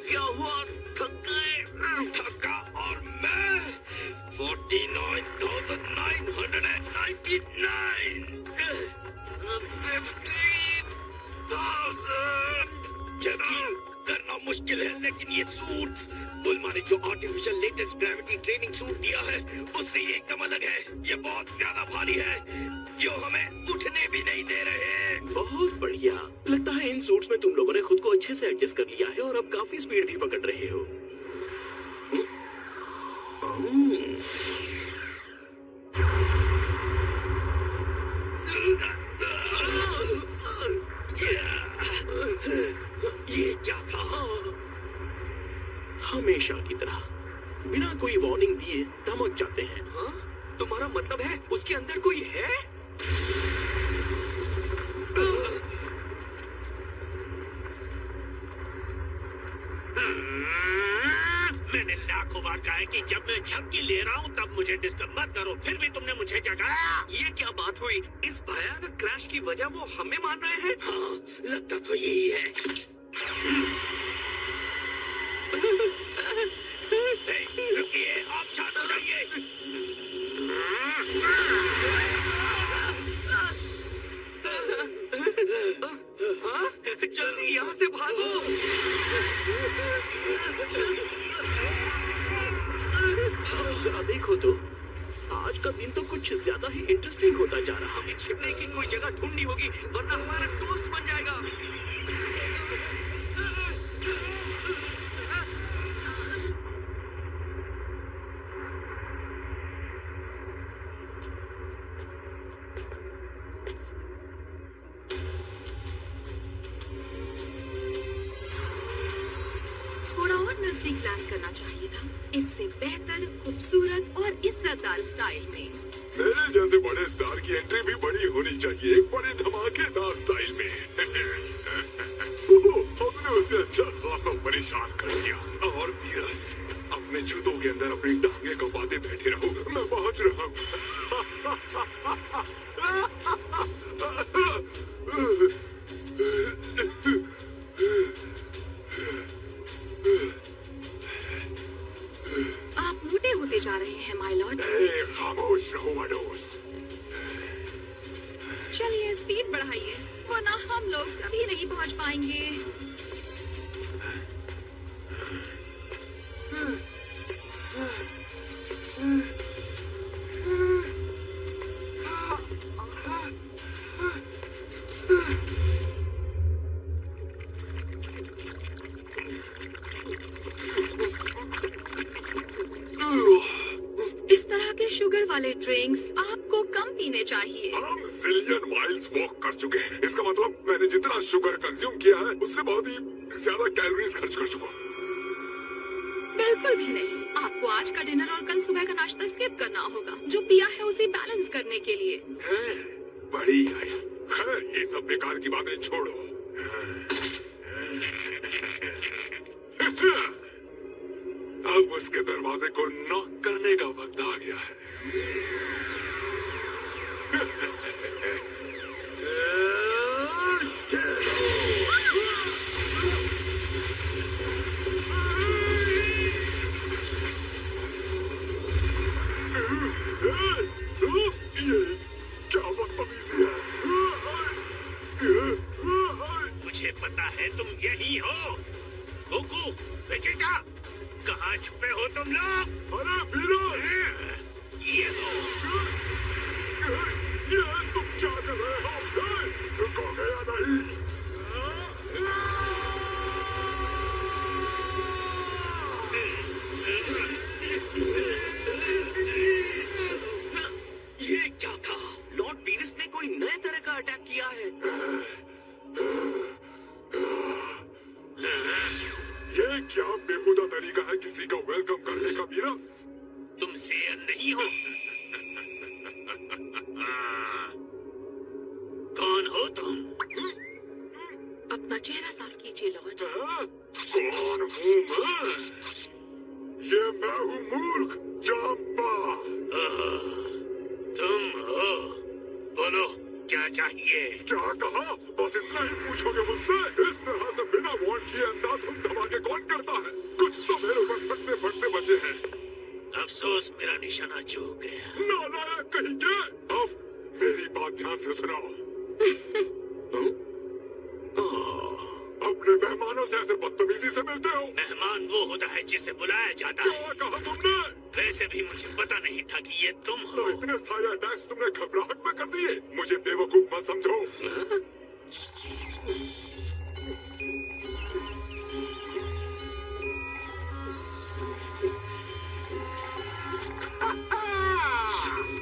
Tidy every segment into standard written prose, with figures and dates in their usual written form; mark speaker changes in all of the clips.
Speaker 1: क्या हुआ? थक गए?
Speaker 2: थका और मैं 49,999
Speaker 1: 15,000।
Speaker 2: यकीन करना मुश्किल है, लेकिन ये सूट्स बुल्मा ने जो artificial latest gravity training suit दिया है उससे ये एकदम अलग है। ये बहुत ज्यादा भारी है, जो हमें उठने भी नहीं दे रहे।
Speaker 3: बहुत बढ़िया। लगता है इन सूट्स में तुम लोगों ने खुद को अच्छे से एडजस्ट कर लिया है और अब काफी स्पीड भी पकड़ रहे हो।
Speaker 2: ये क्या था?
Speaker 3: हमेशा की तरह बिना कोई वार्निंग दिए धमक जाते हैं।
Speaker 1: हाँ? तुम्हारा मतलब है उसके अंदर कोई है?
Speaker 2: मैंने लाखों बार कहा है कि जब मैं झपकी ले रहा हूँ तब मुझे डिस्टर्ब मत करो, फिर भी तुमने मुझे जगाया।
Speaker 1: ये क्या बात हुई? इस भयानक क्रैश की वजह वो हमें मान रहे हैं?
Speaker 2: हाँ, लगता तो यही है। रुकिए, आप शांत हो जाइए।
Speaker 1: हाँ? जल्दी यहाँ से भागो।
Speaker 3: जरा देखो तो, आज का दिन तो कुछ ज्यादा ही इंटरेस्टिंग होता जा रहा है।
Speaker 1: हमें छिपने की कोई जगह ढूंढनी होगी, वरना हमारा टोस्ट बन जाएगा।
Speaker 4: थोड़ा और नजदीक लैंड करना चाहिए था, इससे बेहतर, खूबसूरत और इज्जतदार स्टाइल में।
Speaker 5: मेरे जैसे बड़े स्टार की एंट्री भी बड़ी होनी चाहिए, एक बड़े धमाकेदार स्टाइल में। हमने उसे अच्छा खासा परेशान कर दिया। और वीरस, अपने जूतों के अंदर अपनी टांगे कपाते बैठे रहो, मैं पहुंच रहा हूँ।
Speaker 4: आप मोटे होते जा रहे हैं माय लॉर्ड।
Speaker 5: खामोश रहो वडोस।
Speaker 4: चलिए स्पीड बढ़ाइए, वरना हम लोग कभी नहीं पहुंच पाएंगे। इस तरह के शुगर वाले ड्रिंक्स आपको कम पीने चाहिए।
Speaker 5: हम जिलियन माइल्स वॉक कर चुके हैं, इसका मतलब मैंने जितना शुगर कंज्यूम किया है उससे बहुत ही ज्यादा कैलोरीज खर्च कर चुका हूँ।
Speaker 4: बिल्कुल भी नहीं, आपको आज का डिनर और कल सुबह का नाश्ता स्किप करना होगा। जो पिया है उसे बैलेंस करने के लिए।
Speaker 5: बड़ी आई। खैर, ये सब बेकार की बातें छोड़ो। अब उसके दरवाजे को नॉक करने का वक्त आ गया है। ये क्या बदतमीजी है?
Speaker 2: मुझे पता है तुम यही हो। गोकू, वेजिटा, कहाँ छुपे हो तुम लोग?
Speaker 5: अरे वीरो,
Speaker 2: ये लो।
Speaker 5: ये तुम क्या कर रहे हो? रुकोगे या नहीं?
Speaker 2: ये क्या था?
Speaker 1: लॉर्ड पीरिस ने कोई नए तरह का अटैक किया है।
Speaker 5: ये क्या बेहुदा तरीका है किसी का वेलकम करने का वीरस?
Speaker 2: तुम सेयन नहीं हो। कौन हो तुम?
Speaker 4: अपना चेहरा साफ कीजिए लॉर्ड।
Speaker 5: कौन हूँ मैं? ये मैं हूँ मूर्ख जाम्बा।
Speaker 2: तुम हो? बोलो, क्या चाहिए?
Speaker 5: क्या कहा? बस इतना ही पूछोगे मुझसे? इस तरह से बिना वार्न किए अंधाधुंध धमाके कौन करता है? कुछ तो मेरे ऊपर फटते फटते बचे हैं।
Speaker 2: अफसोस मेरा निशाना चूक गया।
Speaker 5: नालायक कहीं के। अब मेरी बात ध्यान से सुनो। अपने मेहमानों से ऐसे बदतमीजी से मिलते हो?
Speaker 2: मेहमान वो होता है जिसे बुलाया जाता है।
Speaker 5: क्या कहा तुमने?
Speaker 2: वैसे भी मुझे पता नहीं था कि ये तुम हो।
Speaker 5: तो इतने सारे अटैक्स तुमने घबराहट में कर दिए? मुझे बेवकूफ मत समझो।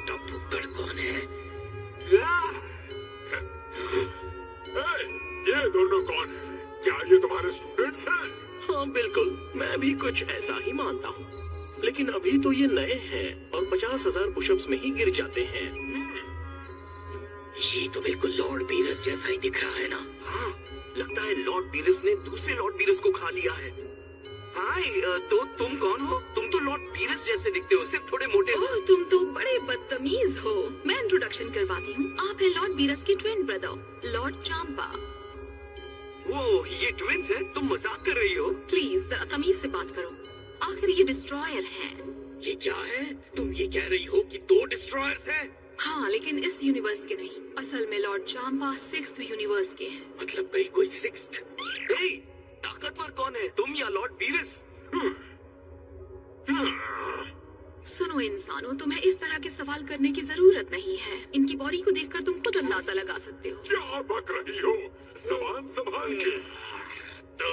Speaker 2: टप भुक्कड़ कौन है?
Speaker 5: ये दोनों कौन है? क्या ये तुम्हारे स्टूडेंट्स हैं?
Speaker 3: हाँ बिल्कुल, मैं भी कुछ ऐसा ही मानता हूँ। लेकिन अभी तो ये नए हैं और 50,000 पुशअप्स में ही गिर जाते हैं।
Speaker 2: ये तो बिल्कुल लॉर्ड बीरस जैसा ही दिख रहा है ना?
Speaker 1: हाँ, लगता है लॉर्ड बीरस ने दूसरे लॉर्ड बीरस को खा लिया है। हाय, तो तुम कौन हो? तुम तो लॉर्ड बीरस जैसे दिखते हो, सिर्फ थोड़े मोटे हो।
Speaker 4: ओह, तुम तो बड़े बदतमीज हो। मैं इंट्रोडक्शन करवाती हूँ। आप है लॉर्ड बीरस के ट्विन ब्रदर, लॉर्ड चांपा।
Speaker 1: वो ये ट्विंस हैं? तुम मजाक कर रही हो?
Speaker 4: प्लीज जरा तमीज से बात करो। आखिर ये डिस्ट्रॉयर हैं।
Speaker 2: ये क्या है? तुम ये कह रही हो कि 2 डिस्ट्रॉयर्स हैं?
Speaker 4: हाँ, लेकिन इस यूनिवर्स के नहीं। असल में लॉर्ड चांपा 6th यूनिवर्स के हैं।
Speaker 2: मतलब कहीं कोई 6th?
Speaker 1: हे, ताकतवर कौन है, तुम या लॉर्ड बीरस?
Speaker 4: सुनो इंसानों, तुम्हें इस तरह के सवाल करने की जरूरत नहीं है। इनकी बॉडी को देखकर तुम खुद अंदाजा लगा सकते हो।
Speaker 5: क्या बक रही हो? ज़बान संभाल के।
Speaker 2: तो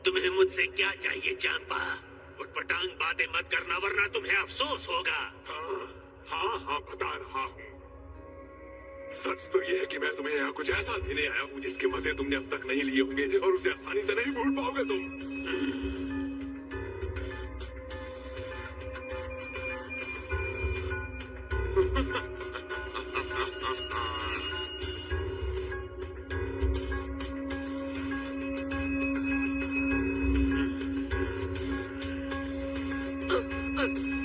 Speaker 2: तुम्हें मुझसे क्या चाहिए चांपा? उटपटांग बातें मत करना वरना तुम्हें अफसोस होगा।
Speaker 5: हाँ, बता रहा हूँ। सच तो ये है कि मैं तुम्हें यहाँ कुछ ऐसा देने आया हूँ जिसके मजे तुमने अब तक नहीं लिए होंगे और उसे आसानी से नहीं भूल पाओगे तुम।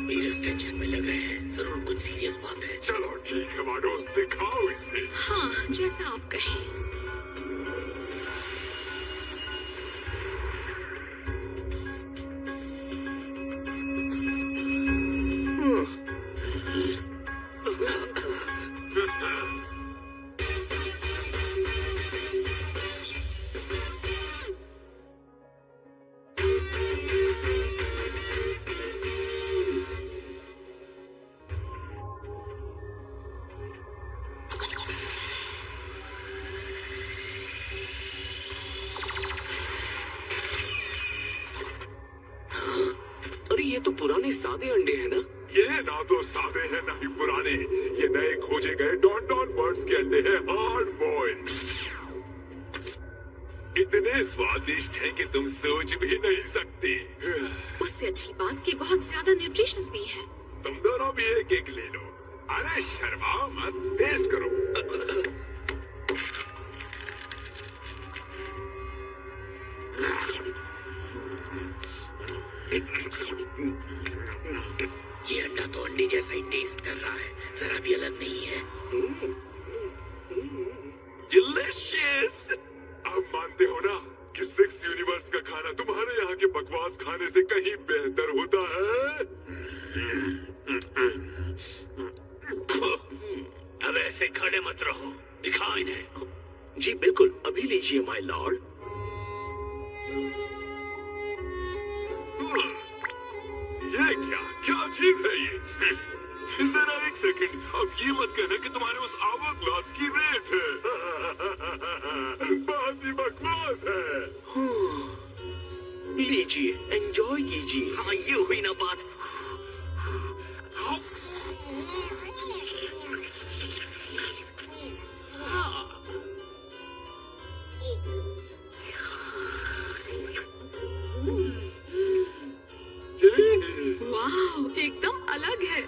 Speaker 2: बीरस टेंशन में लग रहे हैं। जरूर कुछ सीरियस बात है।
Speaker 5: चलो ठीक है वाडोस, दिखाओ इसे।
Speaker 4: हाँ, जैसा आप कहें।
Speaker 1: अरे ये तो पुराने सादे अंडे हैं ना?
Speaker 5: ये ना तो सादे हैं ना ही पुराने। ये नए खोजे गए डॉन बर्ड्स के अंडे हैं, हार्ड बॉइल्ड। इतने स्वादिष्ट हैं कि तुम सोच भी नहीं सकती।
Speaker 4: उससे अच्छी बात कि बहुत ज्यादा न्यूट्रिशियस भी है।
Speaker 5: तुम दोनों भी एक एक ले लो। अरे शर्माओ मत, टेस्ट करो।
Speaker 2: ये अंडा तो अंडे जैसा ही टेस्ट कर रहा है, जरा भी अलग नहीं है।
Speaker 1: डिलिशियस।
Speaker 5: अब मानते हो ना कि 6th यूनिवर्स का खाना तुम्हारे यहाँ के बकवास खाने से कहीं बेहतर होता है?
Speaker 2: अब ऐसे खड़े मत रहो, दिखाओ इन्हें।
Speaker 3: जी बिल्कुल, अभी लीजिए माय लॉर्ड।
Speaker 5: ये क्या चीज है ये? जरा एक सेकंड, अब ये मत कहना कि तुम्हारे उस आवर ग्लास की रेत है। बहुत ही बकवास है।
Speaker 3: लीजिए, एंजॉय कीजिए।
Speaker 1: हाँ, ये हुई ना बात।
Speaker 4: वाह, एकदम अलग है।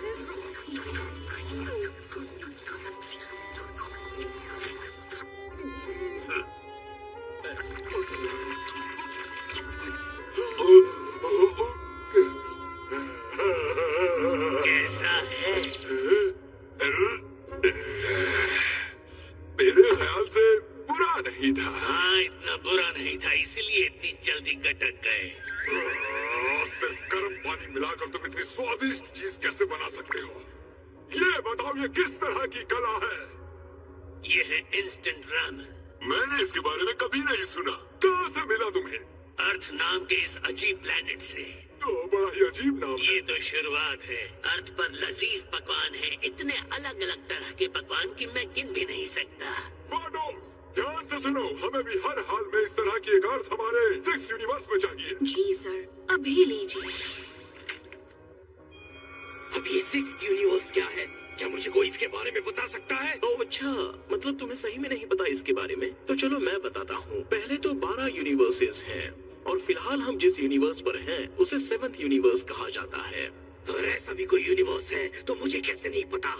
Speaker 2: कैसा है?
Speaker 5: मेरे ख्याल से बुरा नहीं था।
Speaker 2: हाँ, इतना बुरा नहीं था, इसीलिए इतनी जल्दी गटक गए।
Speaker 5: सिर्फ गर्म पानी मिलाकर तुम इतनी स्वादिष्ट चीज कैसे बना सकते हो? ये बताओ, ये किस तरह की कला है?
Speaker 2: ये है इंस्टेंट रामेन।
Speaker 5: मैंने इसके बारे में कभी नहीं सुना। कहाँ से मिला तुम्हें?
Speaker 2: अर्थ नाम के इस अजीब प्लेनेट से।
Speaker 5: तो बड़ा ही अजीब नाम है।
Speaker 2: ये तो शुरुआत है। अर्थ पर लजीज पकवान है, इतने अलग अलग तरह के पकवान कि मैं गिन भी नहीं सकता।
Speaker 5: वाडोस, ध्यान से सुनो, हमें भी हर हाल में इस तरह की एक अर्थ हमारे 6th यूनिवर्स में चाहिए।
Speaker 4: जी सर, अभी लीजिए।
Speaker 2: अब ये 6th यूनिवर्स क्या है? क्या मुझे कोई इसके बारे में बता सकता है?
Speaker 3: ओह अच्छा, मतलब तुम्हें सही में नहीं पता इसके बारे में? तो चलो मैं बताता हूँ। पहले तो 12 यूनिवर्सेस हैं और फिलहाल हम जिस यूनिवर्स पर हैं उसे 7th यूनिवर्स कहा जाता है।
Speaker 2: अगर ऐसा भी कोई यूनिवर्स है तो मुझे कैसे नहीं पता?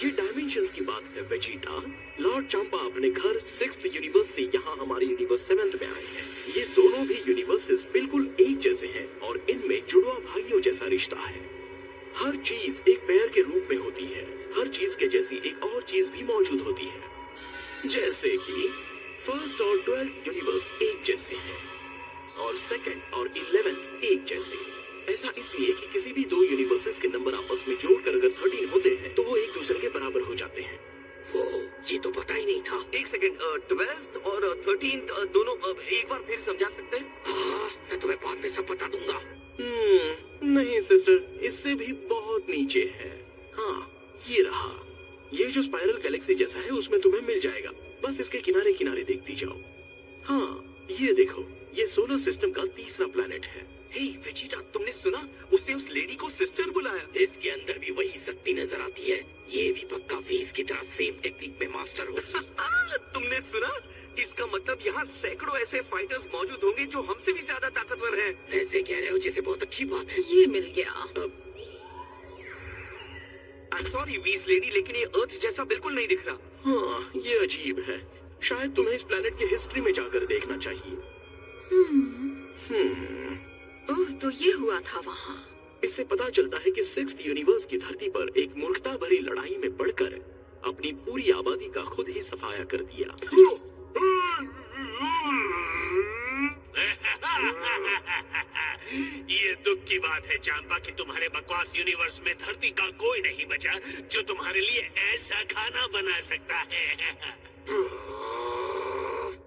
Speaker 3: ये डायमेंशंस की बात है वेजिटा। लॉर्ड चंपा अपने घर 6th यूनिवर्स से यहाँ हमारे यूनिवर्स 7th में आए हैं। ये दोनों भी यूनिवर्सेस बिल्कुल एक जैसे हैं और इनमें जुड़वा भाइयों जैसा रिश्ता है। हर चीज एक पैर के रूप में होती है। हर चीज के जैसी एक और चीज भी मौजूद होती है। जैसे कि 1st और 12th यूनिवर्स एक जैसे हैं और 2nd और 11th एक जैसे। ऐसा इसलिए कि किसी भी दो यूनिवर्सेस के नंबर आपस में जोड़कर अगर 13 होते हैं तो वो एक दूसरे के बराबर हो जाते हैं।
Speaker 2: वो ये तो पता ही नहीं था।
Speaker 1: एक सेकंड, 12th और 13th दोनों एक बार फिर समझा सकते हैं?
Speaker 2: हाँ, मैं तुम्हें बाद में सब बता दूंगा।
Speaker 3: नहीं सिस्टर, इससे भी बहुत नीचे है। हाँ, ये रहा। ये जो स्पाइरल गैलेक्सी जैसा है उसमें तुम्हें मिल जाएगा। बस इसके किनारे किनारे देखती जाओ। हाँ, ये देखो, ये सोलर सिस्टम का तीसरा प्लैनेट है।
Speaker 1: हे वेजिटा, तुमने सुना? उसने उस लेडी को सिस्टर बुलाया।
Speaker 2: इसके अंदर भी वही शक्ति नजर आती है। ये भी पक्का वीज की तरह सेम टेक्निक में मास्टर हो।
Speaker 1: तुमने सुना? इसका मतलब यहाँ सैकड़ों ऐसे फाइटर्स मौजूद होंगे जो हमसे भी ज्यादा ताकतवर हैं।
Speaker 2: ऐसे कह रहे हो जैसे बहुत अच्छी बात है।
Speaker 4: ये मिल गया।
Speaker 1: I'm sorry वीस लेडी, लेकिन ये अर्थ जैसा बिल्कुल नहीं दिख रहा।
Speaker 3: हाँ, ये अजीब है। शायद तुम्हें इस प्लैनेट की हिस्ट्री में जाकर देखना चाहिए।
Speaker 4: ओह, तो ये हुआ था वहाँ।
Speaker 3: इससे पता चलता है कि 6th यूनिवर्स की धरती पर एक मूर्खता भरी लड़ाई में पड़कर अपनी पूरी आबादी का खुद ही सफाया कर दिया।
Speaker 2: ये दुख की बात है चांपा कि तुम्हारे बकवास यूनिवर्स में धरती का कोई नहीं बचा जो तुम्हारे लिए ऐसा खाना बना सकता है।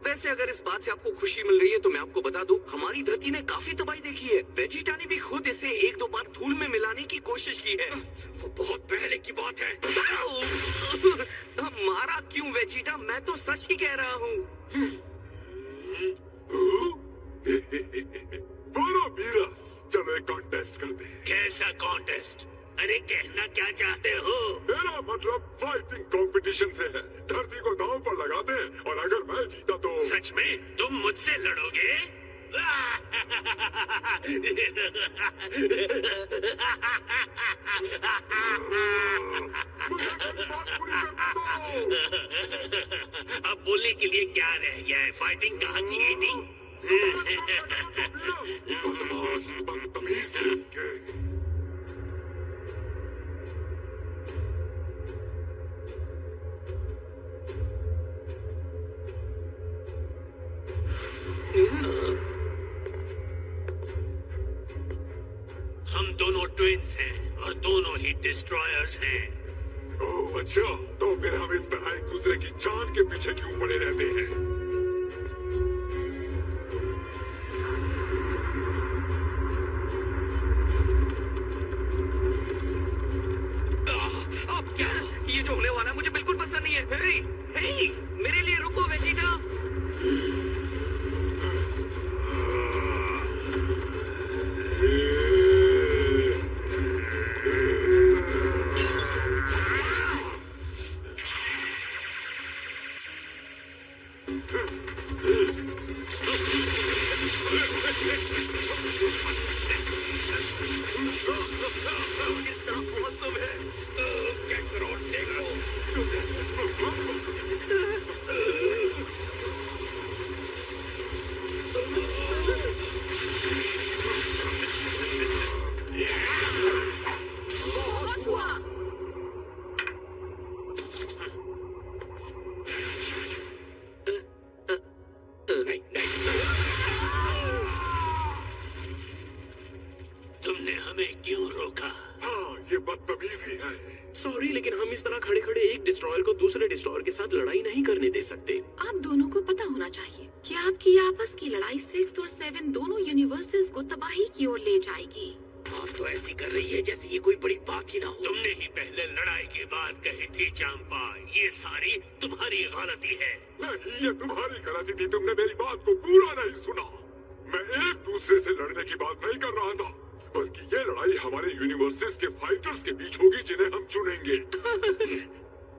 Speaker 1: वैसे अगर इस बात से आपको खुशी मिल रही है तो मैं आपको बता दूं, हमारी धरती ने काफी तबाही देखी है। वेजिटा ने भी खुद इसे एक दो बार धूल में मिलाने की कोशिश की है।
Speaker 2: वो बहुत पहले की बात है।
Speaker 1: मारा क्यों वेजिटा? मैं तो सच ही कह रहा हूँ।
Speaker 5: बोलो वीरस, चलो एक कॉन्टेस्ट करते हैं।
Speaker 2: कैसा कॉन्टेस्ट? अरे कहना क्या चाहते हो?
Speaker 5: मेरा मतलब फाइटिंग कंपटीशन से है। धरती को दांव पर लगा दे और अगर मैं जीता तो
Speaker 2: सच में तुम मुझसे लड़ोगे? अब बोलने के लिए क्या रह गया है? फाइटिंग कहाँ की एटिंग?
Speaker 5: बदतमीज के।
Speaker 2: हम दोनों ट्विंस हैं और दोनों ही डिस्ट्रॉयर्स हैं।
Speaker 5: ओह अच्छा, तो फिर हम इस तरह एक दूसरे की जान के पीछे क्यों पड़े रहते हैं?
Speaker 1: अब क्या? ये जो होने वाला है मुझे बिल्कुल पसंद नहीं है। हे, हे, मेरे लिए रुको वेजिटा। कितना awesome है।
Speaker 2: कैकरोट देखो।
Speaker 3: लेकिन हम इस तरह खड़े खड़े एक डिस्ट्रॉयर को दूसरे डिस्ट्रॉयर के साथ लड़ाई नहीं करने दे सकते।
Speaker 4: आप दोनों को पता होना चाहिए कि आपकी आपस की लड़ाई 6 और 7 दोनों यूनिवर्सेस को तबाही की ओर ले जाएगी।
Speaker 2: आप तो ऐसी कर रही है जैसे ये कोई बड़ी बात ही ना हो। तुमने ही पहले लड़ाई की बात कही थी चांपा, ये सारी तुम्हारी गलती है।
Speaker 5: नहीं, ये तुम्हारी गलती थी, तुमने मेरी बात को पूरा नहीं सुना। मैं एक दूसरे से लड़ने की बात नहीं कर रहा था, बल्कि ये लड़ाई हमारे यूनिवर्सेस के फाइटर्स के बीच होगी जिन्हें हम चुनेंगे।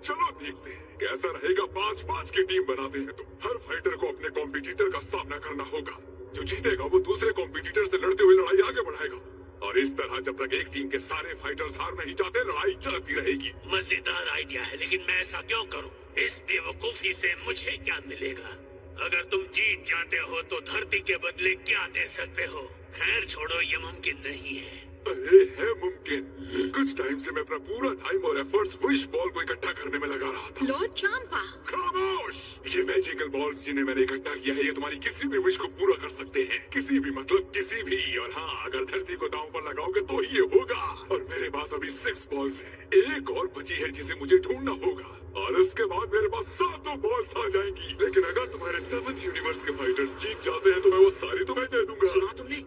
Speaker 5: चलो देखते हैं कैसा रहेगा। 5-5 की टीम बनाते हैं तो हर फाइटर को अपने कॉम्पिटिटर का सामना करना होगा। जो जीतेगा वो दूसरे कॉम्पिटिटर से लड़ते हुए लड़ाई आगे बढ़ाएगा, और इस तरह जब तक एक टीम के सारे फाइटर्स हार नहीं जाते लड़ाई चलती रहेगी।
Speaker 2: मजेदार आइडिया है, लेकिन मैं ऐसा क्यों करूं? इस बेवकूफी से मुझे क्या मिलेगा? अगर तुम जीत जाते हो तो धरती के बदले क्या दे सकते हो? खैर छोड़ो, ये मुमकिन नहीं है।
Speaker 5: अरे है मुमकिन। कुछ टाइम से मैं अपना पूरा टाइम और एफर्ट्स विश बॉल को इकट्ठा करने में लगा रहा था।
Speaker 4: लॉर्ड चांपा,
Speaker 5: खामोश! ये मैजिकल बॉल्स जिन्हें मैंने इकट्ठा किया है, ये तुम्हारी किसी भी विश को पूरा कर सकते हैं। किसी भी मतलब किसी भी। और हाँ, अगर धरती को दांव पर लगाओगे तो ये होगा। और मेरे पास अभी 6 बॉल्स हैं। एक और बची है जिसे मुझे ढूंढना होगा, और इसके बाद मेरे पास 7 बॉल्स आ जाएंगी। लेकिन अगर तुम्हारे 7th यूनिवर्स के फाइटर्स जीत जाते हैं तो मैं वो सारी तुम्हें दे दूंगा।
Speaker 1: सुना तुमने?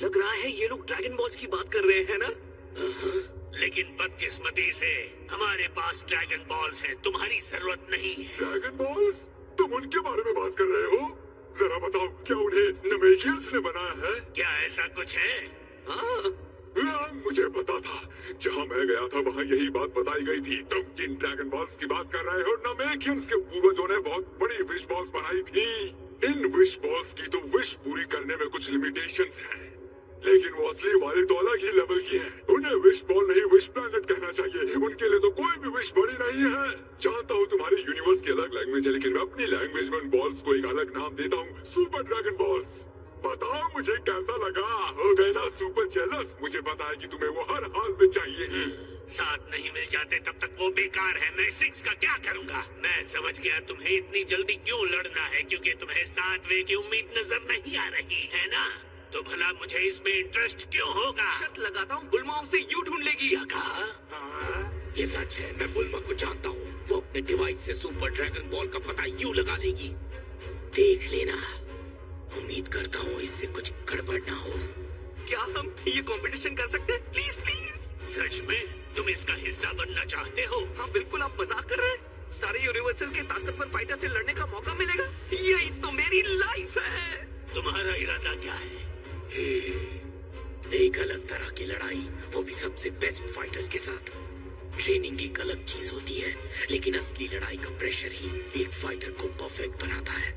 Speaker 1: लग रहा है ये लोग ड्रैगन बॉल्स की बात कर रहे हैं ना?
Speaker 2: लेकिन बदकिस्मती से हमारे पास ड्रैगन बॉल्स हैं, तुम्हारी जरूरत नहीं है।
Speaker 5: Dragon balls? तुम उनके बारे में बात कर रहे हो? जरा बताओ, क्या उन्हें नमेकियंस ने बनाया है?
Speaker 2: क्या ऐसा कुछ है?
Speaker 1: हाँ,
Speaker 5: मुझे पता था। जहाँ मैं गया था वहाँ यही बात बताई गई थी। तुम जिन ड्रैगन बॉल्स की बात कर रहे हो, नमेकियंस के पूर्वजों ने बहुत बड़ी विश बॉल्स बनाई थी। इन विश बॉल्स की तो विश पूरी करने में कुछ लिमिटेशंस हैं, लेकिन वो असली वाले तो अलग ही लेवल की हैं। उन्हें विश बॉल नहीं विश प्लैनेट कहना चाहिए। उनके लिए तो कोई भी विश बड़ी नहीं है। जानता हूँ तुम्हारे यूनिवर्स की अलग लैंग्वेज है, लेकिन मैं अपनी लैंग्वेज में उन बॉल्स को एक अलग नाम देता हूँ, सुपर ड्रैगन बॉल्स। बताओ मुझे कैसा लगा? हो गए ना सुपर जेलस? मुझे पता है कि तुम्हें वो हर हाल में चाहिए।
Speaker 2: 7 नहीं मिल जाते तब तक वो बेकार है। मैं 6 का क्या करूँगा? मैं समझ गया तुम्हें इतनी जल्दी क्यों लड़ना है, क्योंकि तुम्हें 7वें की उम्मीद नजर नहीं आ रही है ना? तो भला मुझे इसमें इंटरेस्ट क्यों होगा?
Speaker 1: शर्त लगाता हूँ बुल्मा उसे यूं ढूंढ लेगी।
Speaker 2: क्या कहा? ये सच है, मैं बुल्मा को जानता हूँ। वो अपने डिवाइस से सुपर ड्रैगन बॉल का पता यूं लगा लेगी। देख लेना। उम्मीद करता हूँ इससे कुछ गड़बड़ ना हो।
Speaker 1: क्या हम ये कंपटीशन कर सकते हैं? Please please.
Speaker 2: सच में तुम इसका हिस्सा बनना चाहते हो?
Speaker 1: हाँ बिल्कुल, आप मजाक कर रहे हैं? सारे यूनिवर्सेस के ताकतवर फाइटर से लड़ने का मौका मिलेगा। यही तो मेरी लाइफ है।
Speaker 2: तुम्हारा इरादा क्या है? एक अलग तरह की लड़ाई, वो भी सबसे बेस्ट फाइटर्स के साथ। ट्रेनिंग एक अलग चीज होती है, लेकिन असली लड़ाई का प्रेशर ही एक फाइटर को परफेक्ट बनाता है।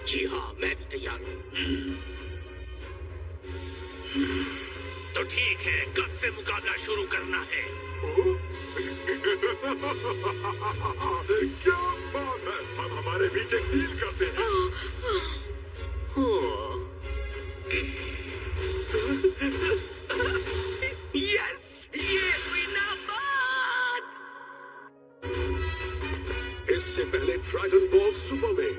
Speaker 2: जी हाँ, मैं भी तैयार हूँ। तो ठीक है, कब से मुकाबला शुरू करना है?
Speaker 5: क्या बात है, हम हमारे बीच एक डील करते हैं।
Speaker 1: यस, ये हुई ना बात।
Speaker 6: इससे पहले ड्रैगन बॉल सुपर में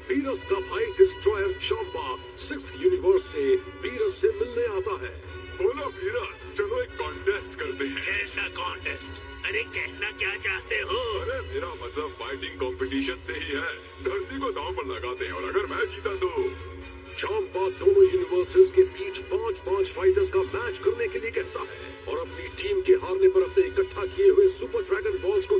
Speaker 6: वीरस का भाई डिस्ट्रॉयर चांपा 6th यूनिवर्स से वीरस से मिलने आता है।
Speaker 5: बोलो वीरस, चलो एक कॉन्टेस्ट करते हैं।
Speaker 2: कैसा कॉन्टेस्ट? अरे कहना क्या चाहते हो?
Speaker 5: अरे मेरा मतलब फाइटिंग कंपटीशन से ही है। धरती को दांव पर लगाते हैं, और अगर मैं जीता तो
Speaker 6: चांपा दोनों यूनिवर्सेस के बीच 5-5 फाइटर्स का मैच करने के लिए कहता है, और अपनी टीम के हारने पर अपने इकट्ठा किए हुए सुपर ड्रैगन बॉल्स को